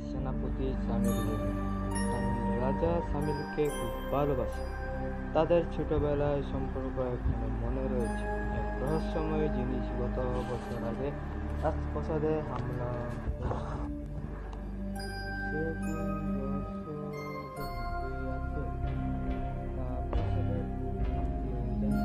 সেনাপতি সামিল হলেন। রাজা সামিলকে খুব ভালোবাসে। তাদের ছোটবেলায় সম্পর্ক এখনো মনে রয়েছে। এক রহস্যময় জিনিস গত বছর আগে রাজপ্রাসাদে হামলা হয়েছিল। সে কোন রহস্য যে লুকিয়ে আছে তা প্রাসাদের কেউ জানে না।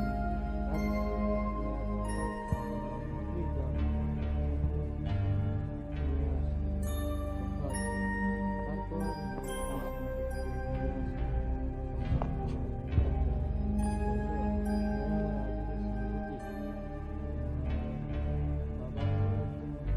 রাজকুমার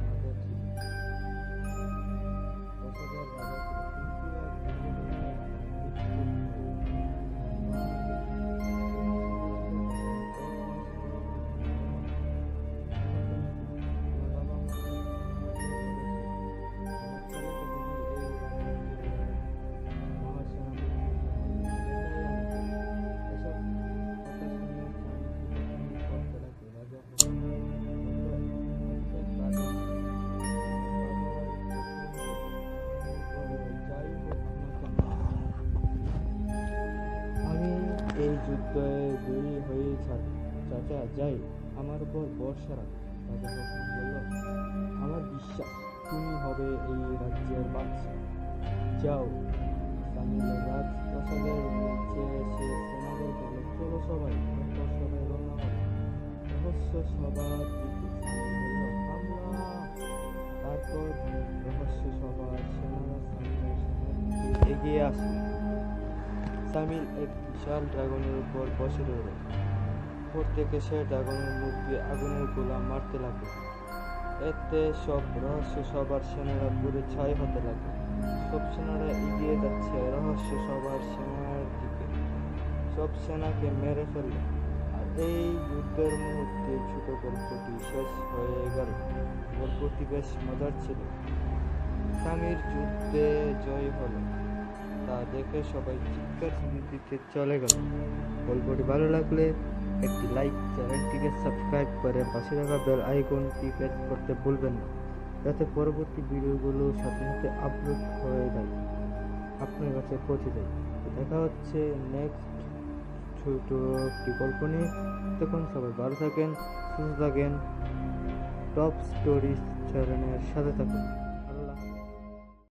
এই যুদ্ধে জয়ী হয়ে চাচা যাই, আমার উপর ভরসা রাখ। রাজা তখন বলল, আমার বিশ্বাস তুমি হবে এই রাজ্যের বাদশা। যাও। সামিল রাজপ্রাসাদের নিচে এসে সেনাদের বলল, চলো সবাই। তারপর সবাই রওনা হল রহস্য সভার দিকে। সামিল বলল, হামলা। তারপর রহস্য সভার সেনারা সামিলের দিকে এগিয়ে আসে। সামিল এক বিশাল ড্রাগনের উপর বসে রইল। উপর থেকে সে ড্রাগনের মুখ দিয়ে আগুনের গোলা মারতে লাগলো। এতে সব রহস্য সভার সেনারা পুড়ে ছাই হতে লাগলো। সব সেনারা এগিয়ে যাচ্ছে রহস্য সভার সেনার দিকে। সব সেনাকে মেরে ফেলল। আর এই যুদ্ধের মুহূর্তে ছোট গল্পটি শেষ হয়ে গেল। গল্পটি বেশ মজার ছিল। সামির যুদ্ধে জয় হলো তা দেখে সবাই চিৎকার দিতে চলে গেল। গল্পটি ভালো লাগলে একটি লাইক, চ্যানেলটিকে সাবস্ক্রাইব করে পাশে থাকা বেল আইকনটি প্রেস করতে ভুলবেন না, যাতে পরবর্তী ভিডিওগুলো সাথে সাথে আপলোড হয়ে যায়, আপনার কাছে পৌঁছে যায়। দেখা হচ্ছে নেক্সট ছোট একটি গল্প নিয়ে। তখন সবাই ভালো থাকেন, সুস্থ থাকেন। টপ স্টোরিজ চ্যানেলের সাথে থাকুন।